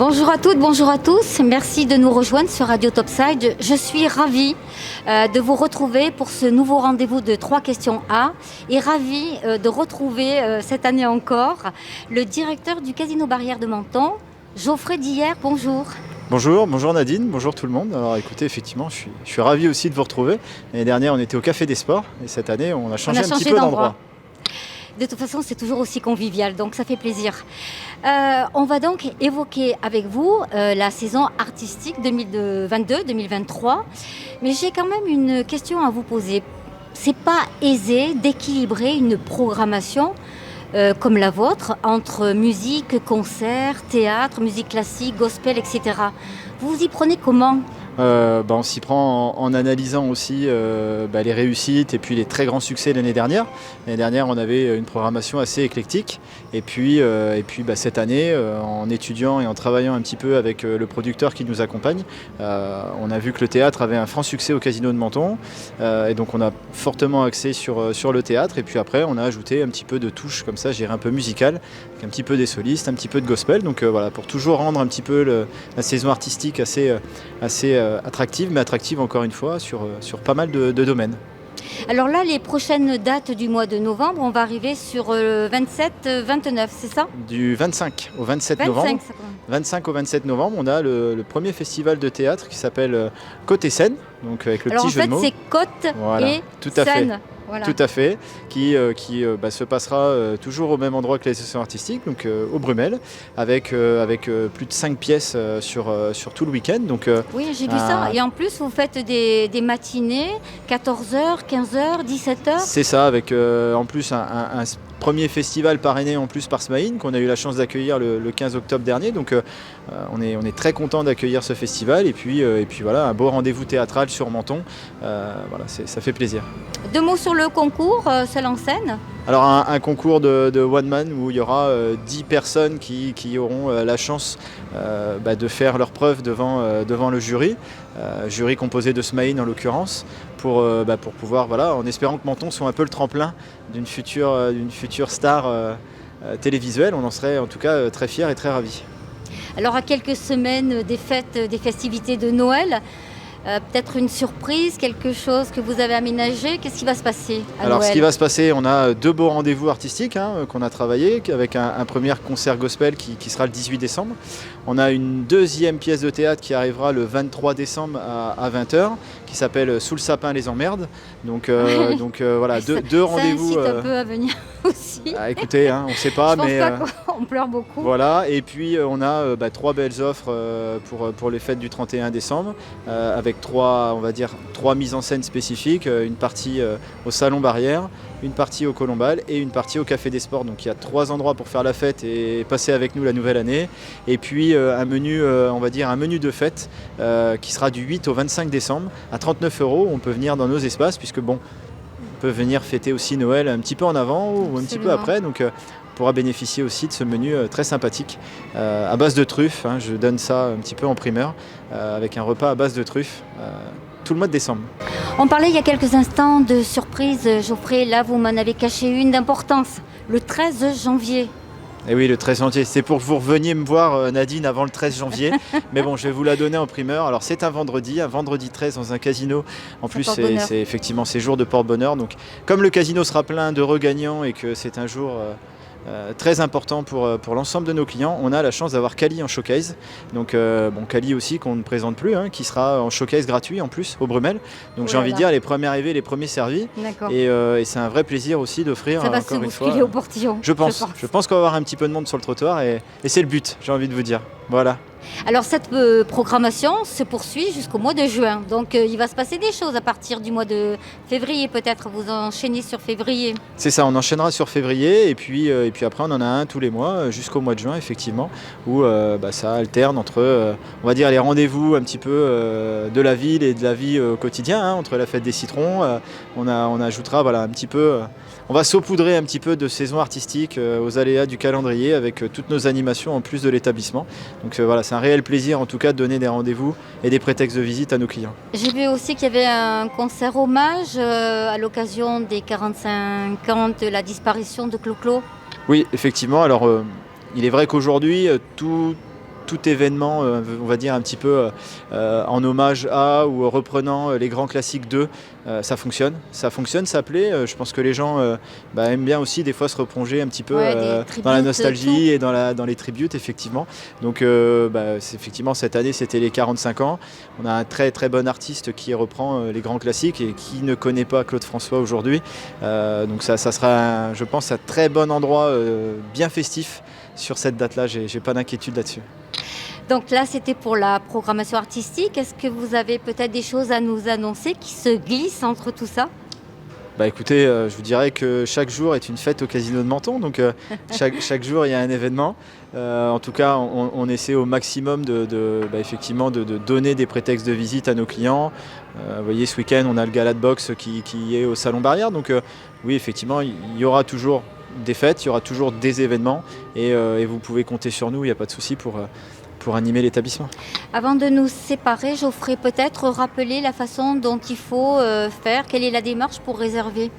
Bonjour à toutes, bonjour à tous. Merci de nous rejoindre sur Radio Topside. Je suis ravie de vous retrouver pour ce nouveau rendez-vous de 3 questions A et ravie de retrouver cette année encore le directeur du Casino Barrière de Menton, Geoffrey Dier. Bonjour. Bonjour Nadine, bonjour tout le monde. Alors écoutez, effectivement, je suis ravi aussi de vous retrouver. L'année dernière, on était au Café des Sports et cette année, on a changé un petit peu d'endroit. De toute façon, c'est toujours aussi convivial, donc ça fait plaisir. On va donc évoquer avec vous la saison artistique 2022-2023. Mais j'ai quand même une question à vous poser. C'est pas aisé d'équilibrer une programmation comme la vôtre entre musique, concert, théâtre, musique classique, gospel, etc. Vous vous y prenez comment ? On s'y prend en analysant aussi les réussites et puis les très grands succès de l'année dernière. L'année dernière, on avait une programmation assez éclectique. Et puis cette année, en étudiant et en travaillant un petit peu avec le producteur qui nous accompagne, on a vu que le théâtre avait un franc succès au Casino de Menton. Et donc on a fortement axé sur le théâtre. Et puis après, on a ajouté un petit peu de touches comme ça, un peu musicales, avec un petit peu des solistes, un petit peu de gospel. Donc pour toujours rendre un petit peu la saison artistique assez attractive, mais attractive encore une fois sur pas mal de domaines. Alors là, les prochaines dates du mois de novembre, on va arriver sur 27-29, c'est ça ? Du 25 au 27 novembre. 25 au 27 novembre, on a le premier festival de théâtre qui s'appelle Côte et Scène, donc avec le petit jeu de mots. Alors en fait, c'est Côte et tout à Scène. Fait. Voilà. Tout à fait, qui se passera toujours au même endroit que les sessions artistiques, donc au Brumel, avec plus de 5 pièces sur tout le week-end. Donc, oui, j'ai vu ça. Et en plus, vous faites des matinées, 14h, 15h, 17h. C'est ça, avec en plus un premier festival parrainé en plus par Smaïn, qu'on a eu la chance d'accueillir le 15 octobre dernier. Donc on est très content d'accueillir ce festival. Et puis voilà, un beau rendez-vous théâtral sur Menton. Ça fait plaisir. 2 mots sur le concours, seul en scène. Alors un concours de one man où il y aura 10 personnes qui auront la chance de faire leur preuve devant le jury. Jury composé de Smaïn en l'occurrence, pour pouvoir, en espérant que Menton soit un peu le tremplin d'une future star télévisuelle. On en serait en tout cas très fiers et très ravis. Alors à quelques semaines des fêtes, des festivités de Noël, peut-être une surprise, quelque chose que vous avez aménagé. Qu'est-ce qui va se passer à Noël ? Ce qui va se passer, on a 2 beaux rendez-vous artistiques qu'on a travaillé, avec un premier concert gospel qui sera le 18 décembre. On a une 2e pièce de théâtre qui arrivera le 23 décembre à 20h, qui s'appelle Sous le sapin les emmerdes. Donc deux rendez-vous. Ça incite un peu à venir aussi. Écoutez, on ne sait pas, mais on pleure beaucoup. Voilà, et puis on a 3 belles offres pour les fêtes du 31 décembre, avec 3 mises en scène spécifiques, une partie au Salon Barrière, une partie au Colombal et une partie au Café des Sports. Donc il y a 3 endroits pour faire la fête et passer avec nous la nouvelle année. Et puis un menu de fête qui sera du 8 au 25 décembre à 39 €. On peut venir dans nos espaces puisque on peut venir fêter aussi Noël un petit peu en avant ou un petit peu après. Donc on pourra bénéficier aussi de ce menu très sympathique à base de truffes. Je donne ça un petit peu en primeur avec un repas à base de truffes. Tout le mois de décembre. On parlait il y a quelques instants de surprise, Geoffrey. Là, vous m'en avez caché une d'importance. Le 13 janvier. Et oui, le 13 janvier. C'est pour que vous reveniez me voir, Nadine, avant le 13 janvier. Mais bon, je vais vous la donner en primeur. Alors, c'est un vendredi 13 dans un casino. En plus, c'est effectivement ces jours de porte-bonheur. Donc, comme le casino sera plein d'heureux gagnants et que c'est un jour très important pour l'ensemble de nos clients, on a la chance d'avoir Kali en showcase. Donc Kali aussi qu'on ne présente plus, qui sera en showcase gratuit en plus au Brumel. Donc j'ai envie de dire les premiers arrivés, les premiers servis. Et c'est un vrai plaisir aussi d'offrir encore une fois. Ça va se bousculer au portillon. Je pense qu'on va avoir un petit peu de monde sur le trottoir et c'est le but, j'ai envie de vous dire. Voilà. Alors cette programmation se poursuit jusqu'au mois de juin. Donc il va se passer des choses à partir du mois de février peut-être. Vous enchaînez sur février. C'est ça, on enchaînera sur février et puis après on en a un tous les mois jusqu'au mois de juin effectivement où ça alterne entre on va dire les rendez-vous un petit peu de la ville et de la vie au quotidien entre la fête des citrons. On ajoutera un petit peu... On va saupoudrer un petit peu de saison artistique aux aléas du calendrier avec toutes nos animations en plus de l'établissement. Donc c'est un réel plaisir en tout cas de donner des rendez-vous et des prétextes de visite à nos clients. J'ai vu aussi qu'il y avait un concert hommage à l'occasion des 45 ans de la disparition de Clo-Clo. Oui, effectivement. Alors il est vrai qu'aujourd'hui tout événement, on va dire un petit peu en hommage à ou reprenant les grands classiques d'eux, ça fonctionne, ça plaît. Je pense que les gens aiment bien aussi des fois se replonger un petit peu dans la nostalgie et dans les tributes, effectivement. Donc effectivement cette année c'était les 45 ans. On a un très très bon artiste qui reprend les grands classiques et qui ne connaît pas Claude François aujourd'hui. Donc ça sera, je pense, un très bon endroit, bien festif sur cette date-là. J'ai pas d'inquiétude là-dessus. Donc là, c'était pour la programmation artistique. Est-ce que vous avez peut-être des choses à nous annoncer qui se glissent entre tout ça ? Écoutez, je vous dirais que chaque jour est une fête au Casino de Menton, donc chaque jour il y a un événement. En tout cas, on essaie au maximum effectivement de donner des prétextes de visite à nos clients. Vous voyez, ce week-end, on a le gala de boxe qui est au Salon Barrière, donc oui, effectivement, il y aura toujours des fêtes, il y aura toujours des événements, et vous pouvez compter sur nous, il n'y a pas de souci pour animer l'établissement. Avant de nous séparer, Geoffrey, peut-être rappeler la façon dont il faut faire, quelle est la démarche pour réserver ?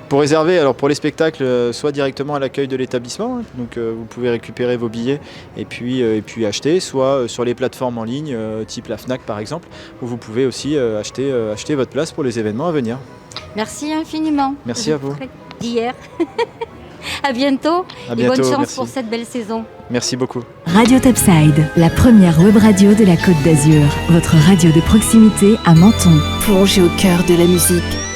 Pour réserver, alors pour les spectacles, soit directement à l'accueil de l'établissement, donc vous pouvez récupérer vos billets et puis acheter, soit sur les plateformes en ligne, type la Fnac par exemple, où vous pouvez aussi acheter votre place pour les événements à venir. Merci infiniment. Merci à vous. D'hier. À bientôt et bonne chance merci. pour cette belle saison. Merci beaucoup. Radio Topside, la première web radio de la Côte d'Azur. Votre radio de proximité à Menton. Plongez au cœur de la musique.